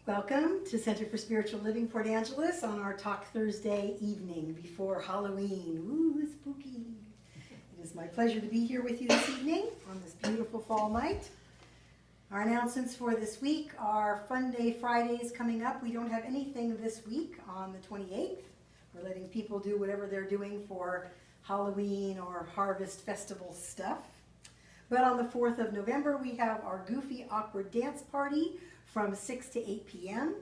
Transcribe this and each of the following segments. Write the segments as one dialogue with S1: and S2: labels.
S1: Welcome to Center for Spiritual Living, Port Angeles on our Talk Thursday evening before Halloween. Ooh, spooky. It is my pleasure to be here with you this evening on this beautiful fall night. Our announcements for this week are Fun Day Fridays coming up. We don't have anything this week on the 28th. We're letting people do whatever they're doing for Halloween or Harvest Festival stuff. But on the 4th of November, we have our Goofy Awkward Dance Party from 6 to 8 p.m.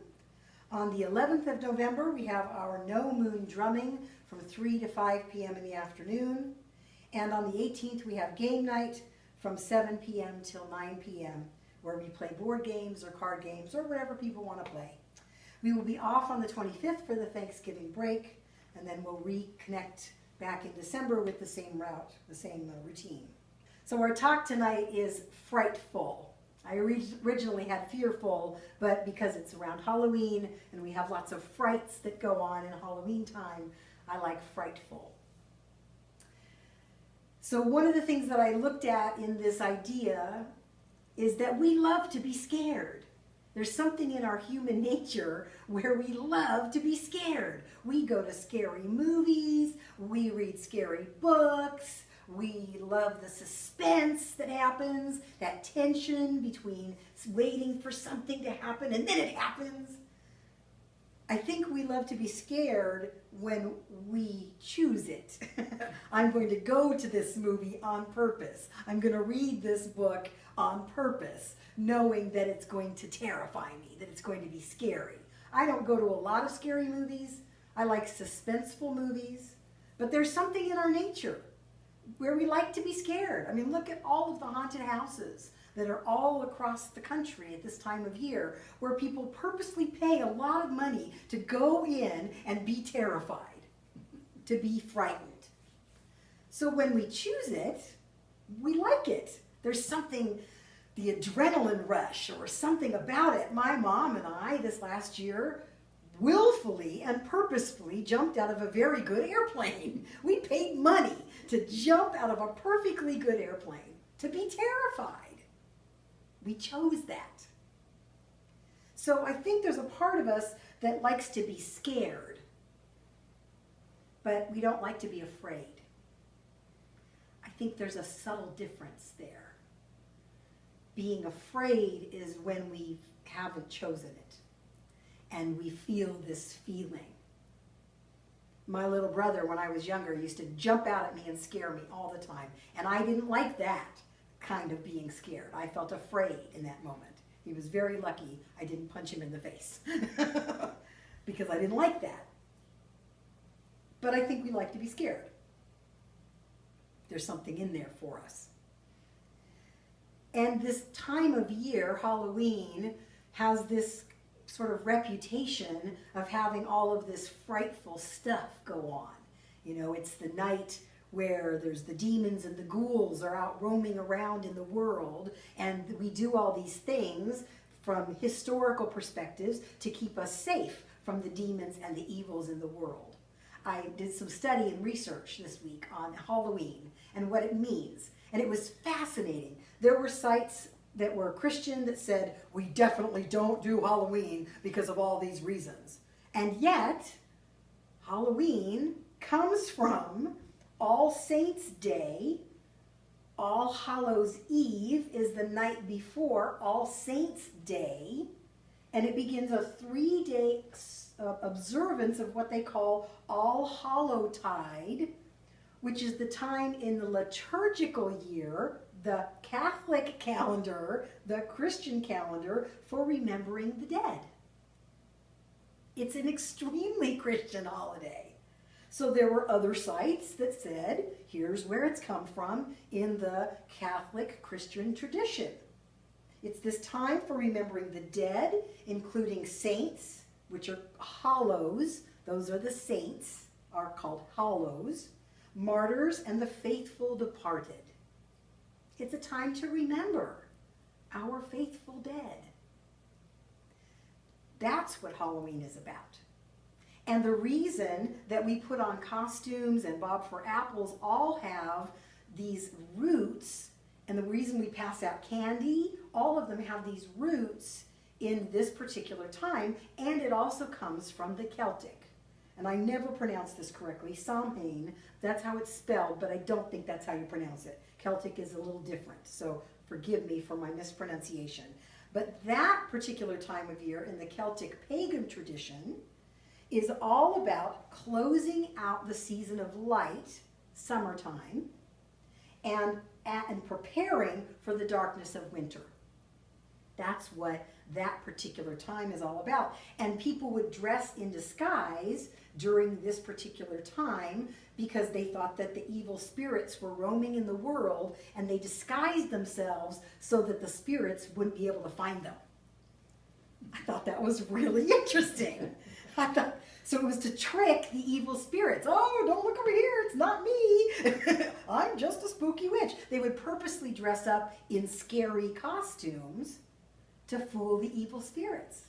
S1: On the 11th of November, we have our No Moon Drumming from 3 to 5 p.m. in the afternoon. And on the 18th, we have Game Night from 7 p.m. till 9 p.m., where we play board games or card games or whatever people want to play. We will be off on the 25th for the Thanksgiving break, and then we'll reconnect back in December with the same routine. So our talk tonight is Fright-Full. I originally had Fearful, but because it's around Halloween and we have lots of frights that go on in Halloween time, I like Fright-Full. So one of the things that I looked at in this idea is that we love to be scared. There's something in our human nature where we love to be scared. We go to scary movies, we read scary books, we love the suspense that happens, that tension between waiting for something to happen and then it happens. I think we love to be scared when we choose it. I'm going to go to this movie on purpose. I'm going to read this book on purpose, knowing that it's going to terrify me, that it's going to be scary. I don't go to a lot of scary movies. I like suspenseful movies. But there's something in our nature where we like to be scared. I mean, look at all of the haunted houses that are all across the country at this time of year, where people purposely pay a lot of money to go in and be terrified, to be frightened. So when we choose it, we like it. There's something, the adrenaline rush or something about it. My mom and I this last year willfully and purposefully jumped out of a very good airplane. We paid money to jump out of a perfectly good airplane, to be terrified. We chose that. So I think there's a part of us that likes to be scared, but we don't like to be afraid. I think there's a subtle difference there. Being afraid is when we haven't chosen it and we feel this feeling. My little brother, when I was younger, used to jump out at me and scare me all the time, and I didn't like that kind of being scared. I felt afraid in that moment. He was very lucky I didn't punch him in the face because I didn't like that. But I think we like to be scared. There's something in there for us. And this time of year, Halloween, has this sort of reputation of having all of this frightful stuff go on. You know, it's the night where there's the demons and the ghouls are out roaming around in the world, and we do all these things from historical perspectives to keep us safe from the demons and the evils in the world. I did some study and research this week on Halloween and what it means, and it was fascinating. There were sites that were Christian that said, we definitely don't do Halloween because of all these reasons. And yet, Halloween comes from All Saints' Day. All Hallows' Eve is the night before All Saints' Day, and it begins a 3-day observance of what they call All Hallowtide, which is the time in the liturgical year, the Catholic calendar, the Christian calendar, for remembering the dead. It's an extremely Christian holiday. So there were other sites that said, here's where it's come from in the Catholic Christian tradition. It's this time for remembering the dead, including saints, which are hallows. Those are the saints, are called hallows, martyrs, and the faithful departed. It's a time to remember our faithful dead. That's what Halloween is about. And the reason that we put on costumes and Bob for Apples all have these roots, and the reason we pass out candy, all of them have these roots in this particular time, and it also comes from the Celtic. And I never pronounce this correctly. Samhain, that's how it's spelled, but I don't think that's how you pronounce it. Celtic is a little different, so forgive me for my mispronunciation. But that particular time of year in the Celtic pagan tradition is all about closing out the season of light, summertime, and preparing for the darkness of winter. That's what that particular time is all about. And people would dress in disguise during this particular time because they thought that the evil spirits were roaming in the world, and they disguised themselves so that the spirits wouldn't be able to find them. I thought that was really interesting. So it was to trick the evil spirits. Oh, don't look over here, it's not me. I'm just a spooky witch. They would purposely dress up in scary costumes to fool the evil spirits.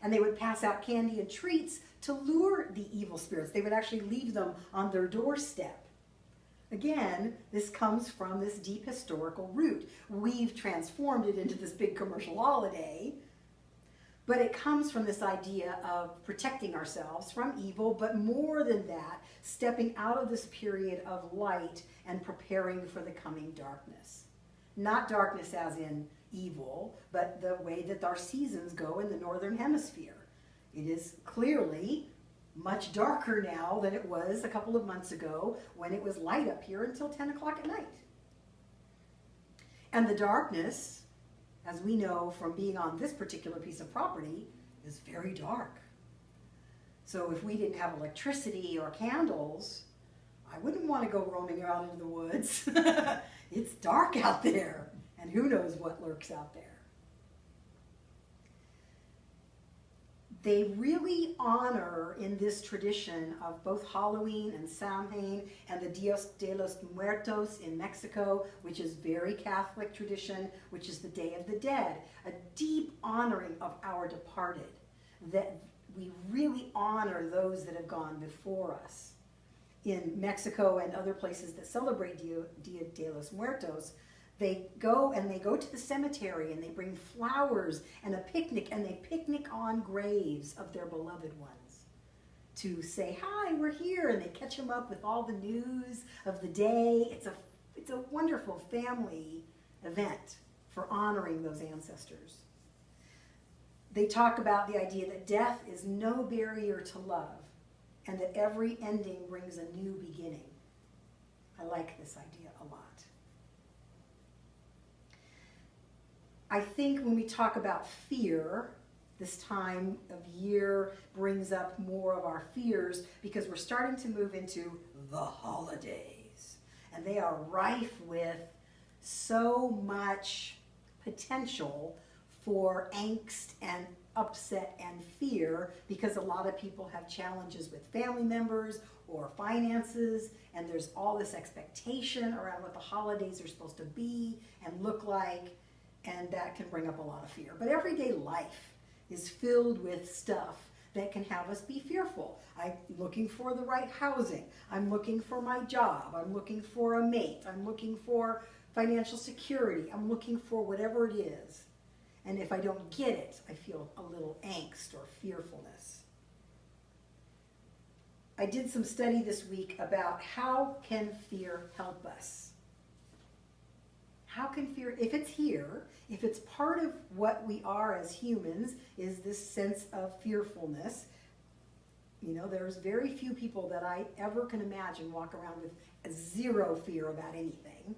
S1: And they would pass out candy and treats to lure the evil spirits. They would actually leave them on their doorstep. Again, this comes from this deep historical root. We've transformed it into this big commercial holiday, but it comes from this idea of protecting ourselves from evil, but more than that, stepping out of this period of light and preparing for the coming darkness. Not darkness as in evil, but the way that our seasons go in the northern hemisphere. It is clearly much darker now than it was a couple of months ago when it was light up here until 10 o'clock at night. And the darkness, as we know from being on this particular piece of property, is very dark. So if we didn't have electricity or candles, I wouldn't want to go roaming around into the woods. It's dark out there, and who knows what lurks out there. They really honor in this tradition of both Halloween and Samhain and the Dios de los Muertos in Mexico, which is very Catholic tradition, which is the Day of the Dead, a deep honoring of our departed, that we really honor those that have gone before us. In Mexico and other places that celebrate Dia de los Muertos, they go to the cemetery and they bring flowers and a picnic, and they picnic on graves of their beloved ones to say, hi, we're here, and they catch them up with all the news of the day. It's a wonderful family event for honoring those ancestors. They talk about the idea that death is no barrier to love, and that every ending brings a new beginning. I like this idea a lot. I think when we talk about fear, this time of year brings up more of our fears because we're starting to move into the holidays. And they are rife with so much potential for angst and upset and fear because a lot of people have challenges with family members or finances, and there's all this expectation around what the holidays are supposed to be and look like, and that can bring up a lot of fear. But everyday life is filled with stuff that can have us be fearful. I'm looking for the right housing. I'm looking for my job. I'm looking for a mate. I'm looking for financial security. I'm looking for whatever it is. And if I don't get it, I feel a little angst or fearfulness. I did some study this week about how can fear help us. How can fear, if it's here, if it's part of what we are as humans, is this sense of fearfulness. You know, there's very few people that I ever can imagine walk around with zero fear about anything.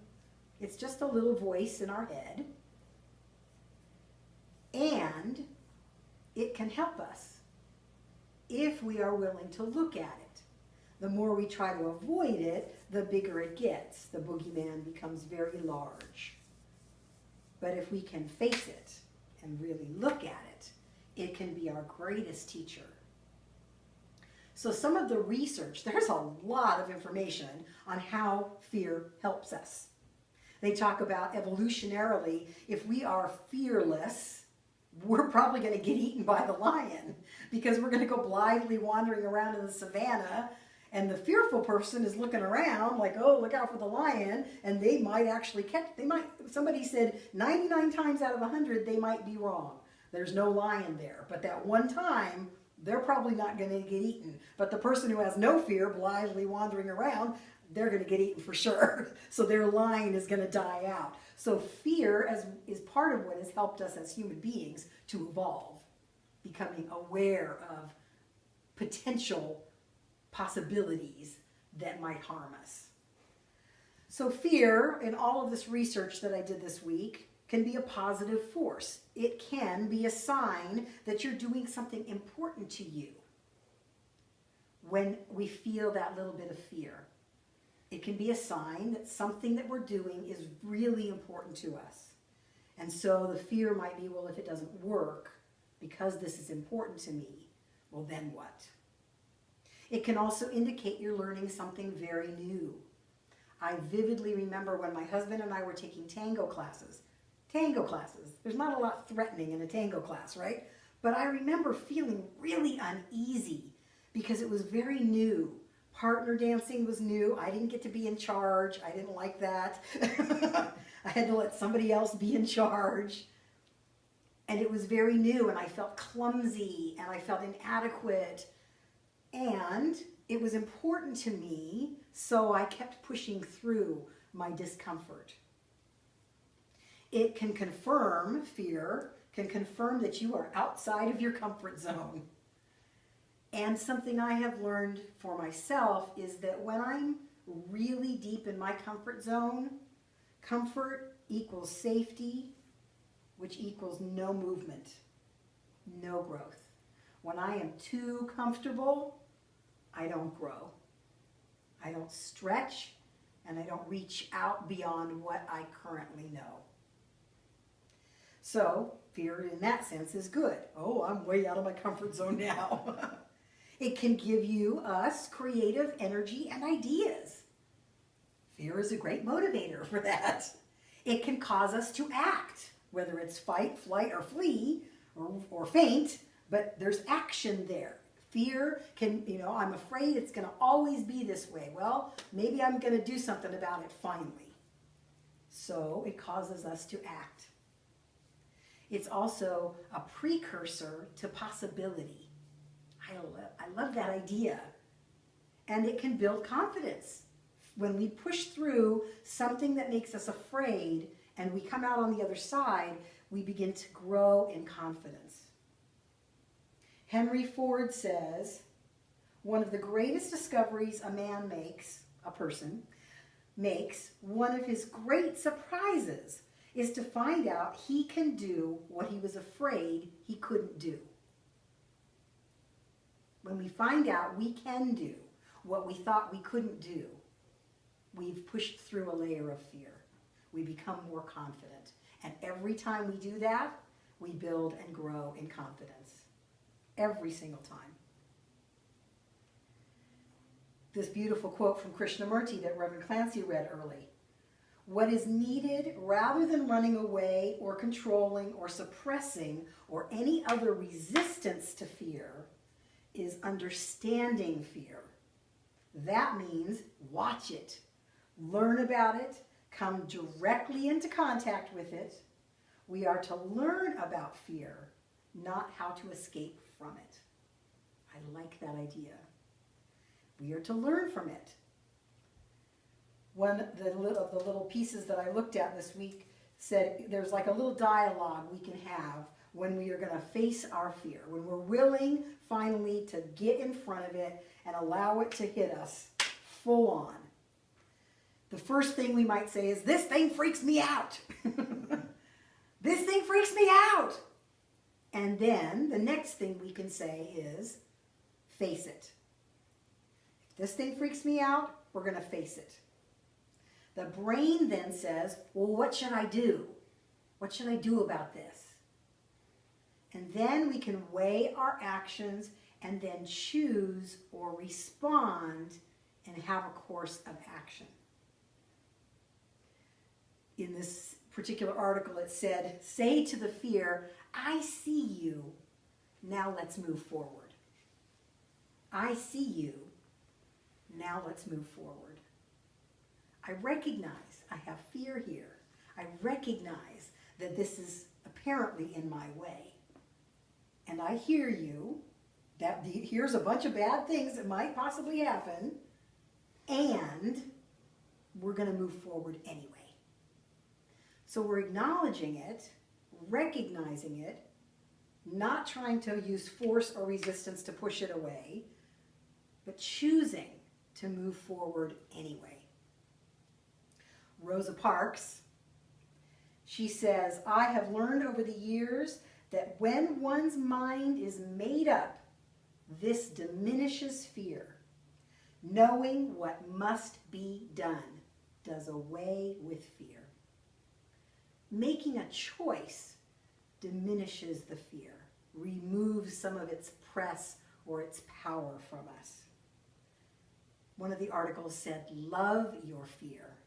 S1: It's just a little voice in our head. And it can help us if we are willing to look at it. The more we try to avoid it, the bigger it gets. The boogeyman becomes very large. But if we can face it and really look at it, it can be our greatest teacher. So some of the research, there's a lot of information on how fear helps us. They talk about evolutionarily, if we are fearless, we're probably going to get eaten by the lion because we're going to go blithely wandering around in the savannah, and the fearful person is looking around like, oh, look out for the lion, and they might actually catch, somebody said 99 times out of 100 they might be wrong. there's no lion there. But that one time, they're probably not going to get eaten. But the person who has no fear, blithely wandering around, they're going to get eaten for sure. So their line is going to die out. So fear is part of what has helped us as human beings to evolve, becoming aware of potential possibilities that might harm us. So fear, in all of this research that I did this week, can be a positive force. It can be a sign that you're doing something important to you when we feel that little bit of fear. It can be a sign that something that we're doing is really important to us. And so the fear might be, well, if it doesn't work, because this is important to me, well, then what? It can also indicate you're learning something very new. I vividly remember when my husband and I were taking tango classes. Tango classes. There's not a lot threatening in a tango class, right? But I remember feeling really uneasy because it was very new. Partner dancing was new. I didn't get to be in charge. I didn't like that. I had to let somebody else be in charge. And it was very new, and I felt clumsy, and I felt inadequate. And it was important to me, so I kept pushing through my discomfort. It can confirm, fear can confirm that you are outside of your comfort zone. And something I have learned for myself is that when I'm really deep in my comfort zone, comfort equals safety, which equals no movement, no growth. When I am too comfortable, I don't grow. I don't stretch, and I don't reach out beyond what I currently know. So, fear in that sense is good. Oh, I'm way out of my comfort zone now. It can give us creative energy and ideas. Fear is a great motivator for that. It can cause us to act, whether it's fight, flight, or flee, or faint, but there's action there. Fear can, I'm afraid it's going to always be this way. Well, maybe I'm going to do something about it finally. So it causes us to act. It's also a precursor to possibility. I love that idea. And it can build confidence. When we push through something that makes us afraid and we come out on the other side, we begin to grow in confidence. Henry Ford says, one of the greatest discoveries a man makes, a person makes, one of his great surprises is to find out he can do what he was afraid he couldn't do. When we find out we can do what we thought we couldn't do, we've pushed through a layer of fear. We become more confident. And every time we do that, we build and grow in confidence. Every single time. This beautiful quote from Krishnamurti that Reverend Clancy read early. What is needed, rather than running away or controlling or suppressing or any other resistance to fear, is understanding fear. That means watch it, learn about it, come directly into contact with it. We are to learn about fear, not how to escape from it. I like that idea. We are to learn from it. One of the little pieces that I looked at this week said there's like a little dialogue we can have when we are going to face our fear, when we're willing finally to get in front of it and allow it to hit us full on. The first thing we might say is, this thing freaks me out. This thing freaks me out. And then the next thing we can say is, face it. If this thing freaks me out, we're going to face it. The brain then says, well, what should I do? What should I do about this? And then we can weigh our actions and then choose or respond and have a course of action. In this particular article, it said, say to the fear, I see you, now let's move forward. I see you, now let's move forward. I recognize I have fear here. I recognize that this is apparently in my way. and I hear you, here's a bunch of bad things that might possibly happen, and we're going to move forward anyway. So we're acknowledging it, recognizing it, not trying to use force or resistance to push it away, but choosing to move forward anyway. Rosa Parks, she says, I have learned over the years that when one's mind is made up, this diminishes fear. Knowing what must be done does away with fear. Making a choice diminishes the fear, removes some of its press or its power from us. One of the articles said, love your fear.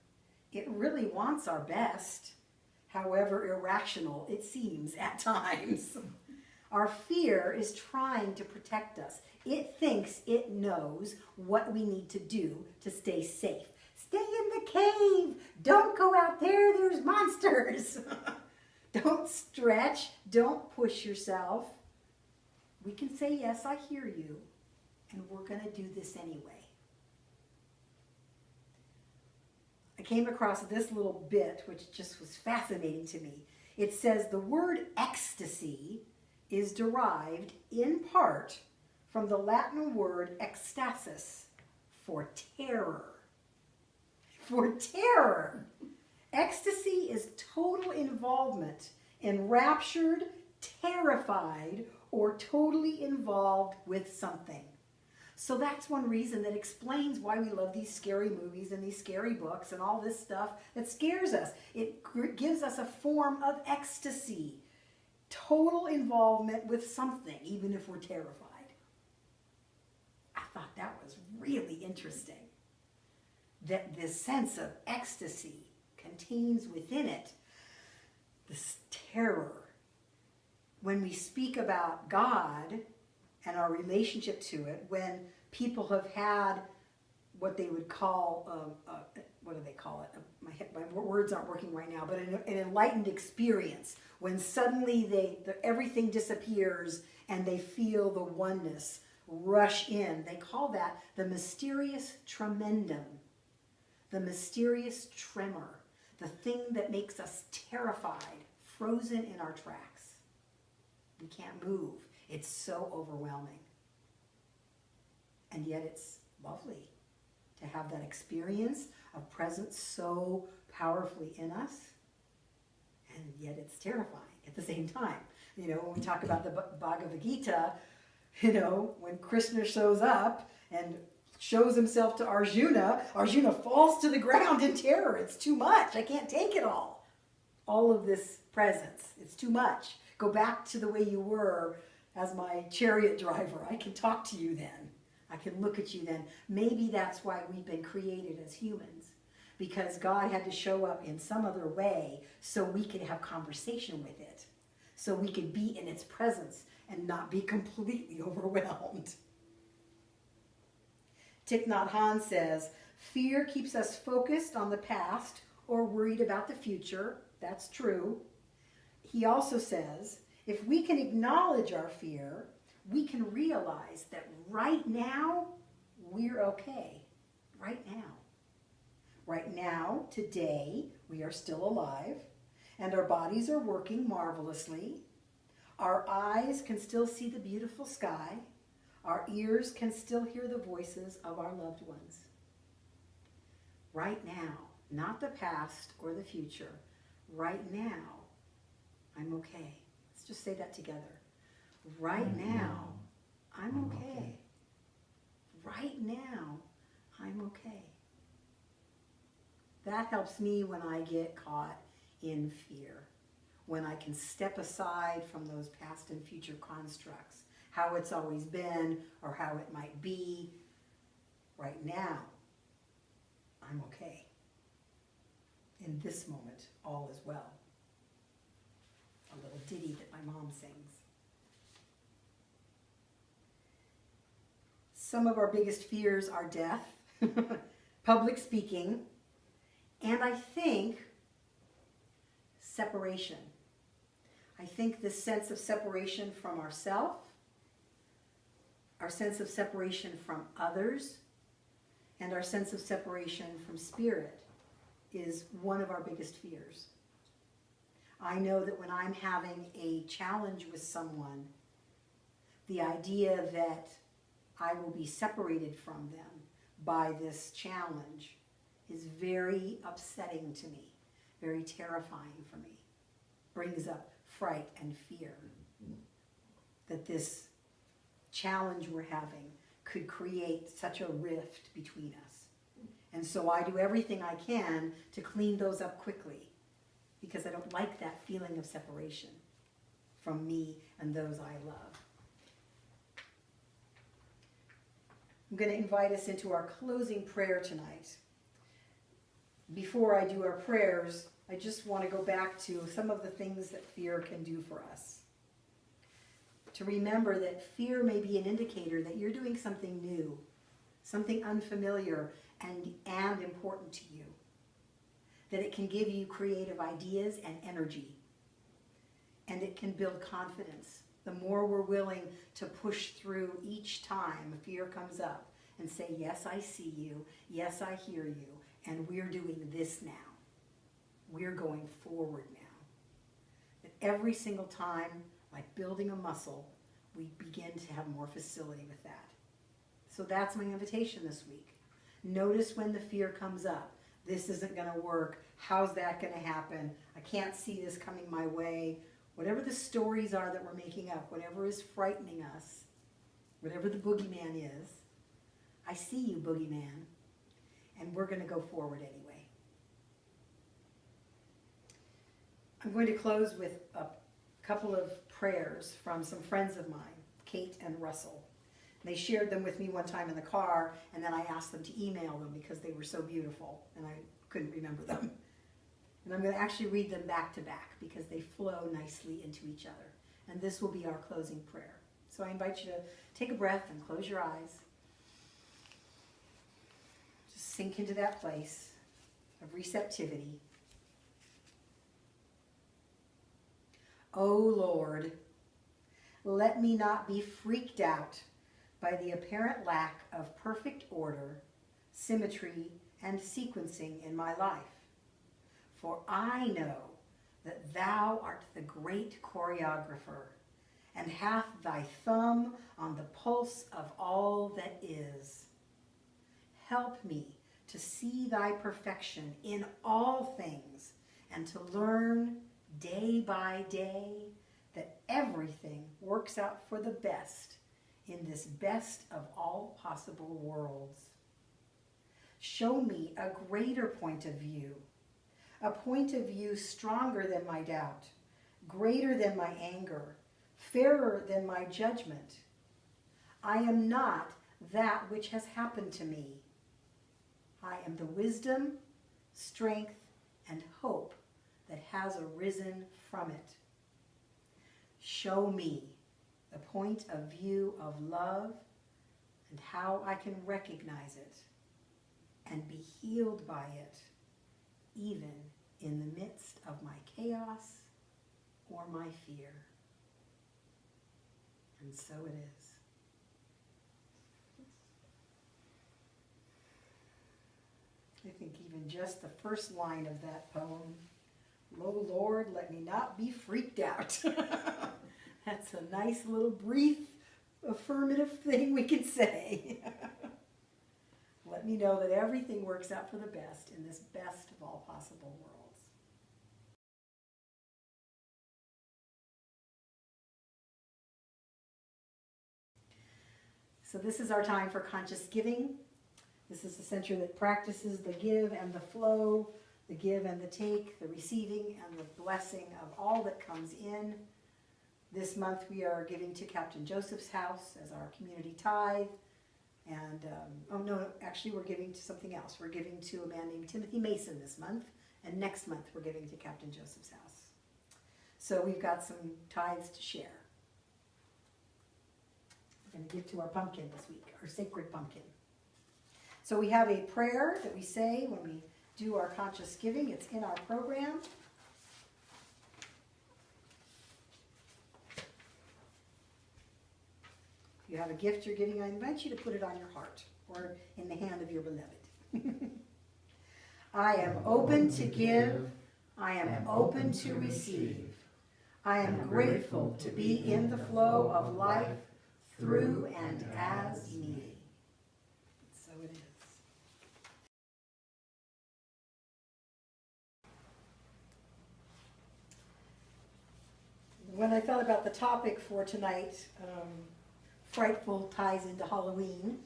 S1: It really wants our best, however irrational it seems at times. Our fear is trying to protect us. It thinks it knows what we need to do to stay safe. Stay in the cave. Don't go out there. There's monsters. Don't stretch. Don't push yourself. We can say, yes, I hear you, and we're going to do this anyway. I came across this little bit, which just was fascinating to me. It says the word ecstasy is derived in part from the Latin word ecstasis, for terror. For terror. Ecstasy is total involvement, enraptured, terrified, or totally involved with something. So that's one reason that explains why we love these scary movies and these scary books and all this stuff that scares us. It gives us a form of ecstasy, total involvement with something, even if we're terrified. I thought that was really interesting, that this sense of ecstasy contains within it this terror. When we speak about God and our relationship to it, when people have had what they would call, what do they call it? My words aren't working right now, but an enlightened experience, when suddenly everything disappears and they feel the oneness rush in. They call that the mysterious tremendum, the mysterious tremor, the thing that makes us terrified, frozen in our tracks. We can't move. It's so overwhelming. And yet it's lovely to have that experience of presence so powerfully in us, and yet it's terrifying at the same time. You know, when we talk about the Bhagavad Gita, you know, when Krishna shows up and shows himself to Arjuna, Arjuna falls to the ground in terror. It's too much. I can't take it all. All of this presence. It's too much. Go back to the way you were as my chariot driver. I can talk to you then. I can look at you then. Maybe that's why we've been created as humans, because God had to show up in some other way so we could have conversation with it, so we could be in its presence and not be completely overwhelmed. Thich Nhat Hanh says, fear keeps us focused on the past or worried about the future. That's true. He also says, if we can acknowledge our fear, we can realize that right now, we're okay. Right now. Right now, today, we are still alive, and our bodies are working marvelously. Our eyes can still see the beautiful sky. Our ears can still hear the voices of our loved ones. Right now, not the past or the future. Right now, I'm okay. Let's just say that together. Right now, I'm okay. Right now, I'm okay. That helps me when I get caught in fear, when I can step aside from those past and future constructs, how it's always been or how it might be. Right now, I'm okay. In this moment, all is well. A little ditty that my mom sings. Some of our biggest fears are death, public speaking, and I think separation. I think this sense of separation from ourself, our sense of separation from others, and our sense of separation from spirit is one of our biggest fears. I know that when I'm having a challenge with someone, the idea that I will be separated from them by this challenge is very upsetting to me, very terrifying for me. Brings up fright and fear that this challenge we're having could create such a rift between us. And so I do everything I can to clean those up quickly because I don't like that feeling of separation from me and those I love. I'm going to invite us into our closing prayer tonight. Before I do our prayers, I just want to go back to some of the things that fear can do for us. To remember that fear may be an indicator that you're doing something new, something unfamiliar and important to you. That it can give you creative ideas and energy. And it can build confidence. The more we're willing to push through each time fear comes up and say, yes, I see you, yes, I hear you, and we're doing this now. We're going forward now. That every single time, like building a muscle, we begin to have more facility with that. So that's my invitation this week. Notice when the fear comes up. This isn't going to work. How's that going to happen? I can't see this coming my way. Whatever the stories are that we're making up, whatever is frightening us, whatever the boogeyman is, I see you, boogeyman, and we're going to go forward anyway. I'm going to close with a couple of prayers from some friends of mine, Kate and Russell. They shared them with me one time in the car, and then I asked them to email them because they were so beautiful, and I couldn't remember them. And I'm going to actually read them back to back because they flow nicely into each other. And this will be our closing prayer. So I invite you to take a breath and close your eyes. Just sink into that place of receptivity. Oh Lord, let me not be freaked out by the apparent lack of perfect order, symmetry, and sequencing in my life. For I know that thou art the great choreographer, and hath thy thumb on the pulse of all that is. Help me to see thy perfection in all things, and to learn day by day that everything works out for the best in this best of all possible worlds. Show me a greater point of view, a point of view stronger than my doubt, greater than my anger, fairer than my judgment. I am not that which has happened to me. I am the wisdom, strength, and hope that has arisen from it. Show me the point of view of love and how I can recognize it and be healed by it, even in the midst of my chaos or my fear. And so it is. I think even just the first line of that poem, "Oh Lord, let me not be freaked out." That's a nice little brief affirmative thing we can say. Let me know that everything works out for the best in this best of all possible worlds. So this is our time for conscious giving. This is a center that practices the give and the flow, the give and the take, the receiving and the blessing of all that comes in. This month we are giving to Captain Joseph's house as our community tithe. And, actually we're giving to something else. We're giving to a man named Timothy Mason this month. And next month we're giving to Captain Joseph's house. So we've got some tithes to share. We're going to give to our pumpkin this week, our sacred pumpkin. So we have a prayer that we say when we do our conscious giving. It's in our program. If you have a gift you're giving, I invite you to put it on your heart or in the hand of your beloved. I am open to give. I am open to receive. I am grateful to be in the flow of life through and as me. So it is. When I thought about the topic for tonight, Fright-Full ties into Halloween,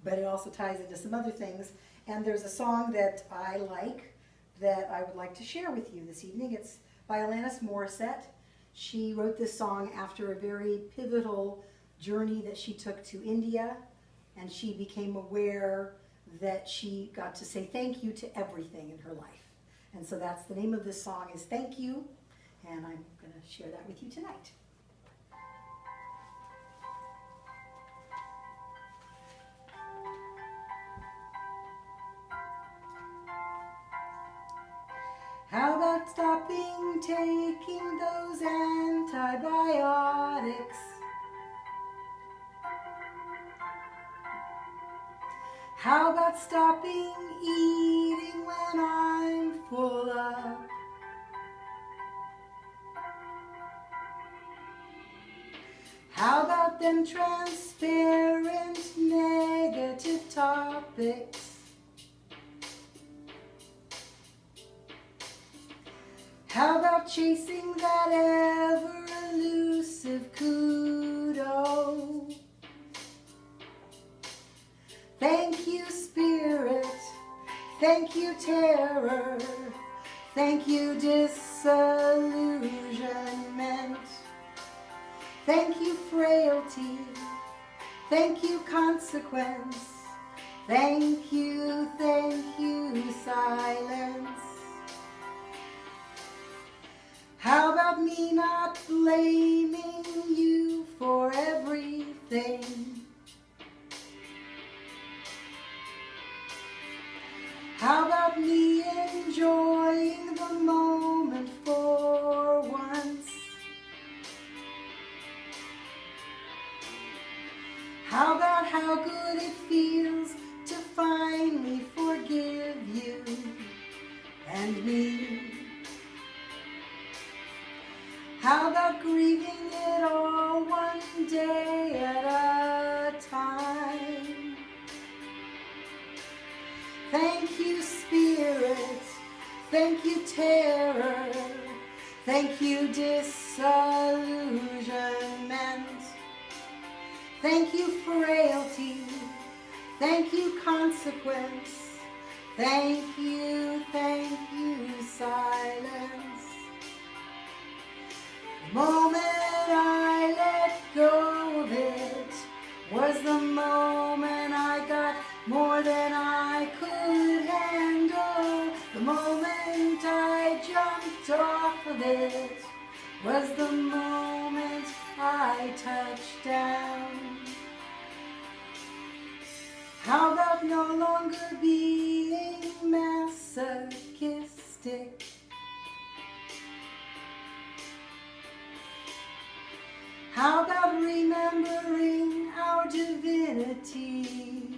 S1: but it also ties into some other things. And there's a song that I like that I would like to share with you this evening. It's by Alanis Morissette. She wrote this song after a very pivotal journey that she took to India, and she became aware that she got to say thank you to everything in her life. And so that's the name of this song, is Thank You, and I'm going to share that with you tonight. How about stopping taking those antibiotics? How about stopping eating when I'm full up? How about them transparent negative topics? How about chasing that ever-elusive kudo? Thank you, spirit. Thank you, terror. Thank you, disillusionment. Thank you, frailty. Thank you, consequence. Thank you, silence. How about me not blaming you for everything? How about me enjoying the moment for once? How about how good it feels to finally forgive you and me? How about grieving it all one day at a time? Thank you, spirit. Thank you, terror. Thank you, disillusionment. Thank you, frailty. Thank you, consequence. Thank you, silence. The moment I let go of it was the moment I got more than I could handle. The moment I jumped off of it was the moment I touched down. How about no longer being masochistic? How about remembering our divinity?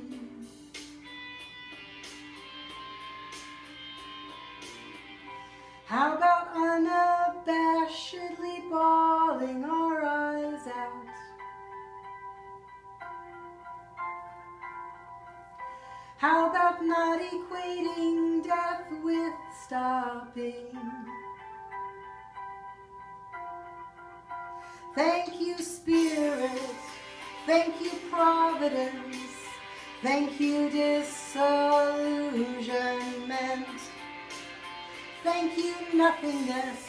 S1: How about unabashedly bawling our eyes out? How about not equating death with stopping? Thank you, spirit. Thank you, providence. Thank you, disillusionment. Thank you, nothingness.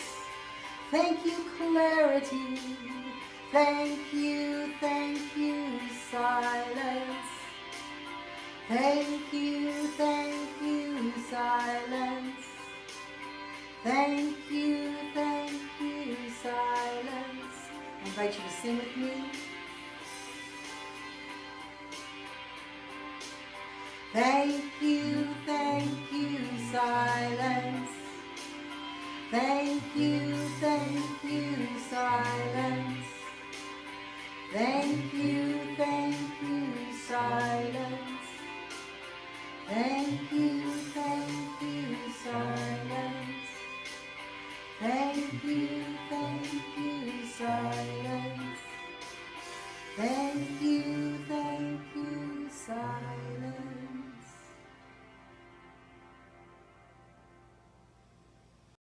S1: Thank you, clarity. Thank you, silence. Thank you, silence. Thank you, silence. I invite you to sing with me. Thank you, silence. Thank you,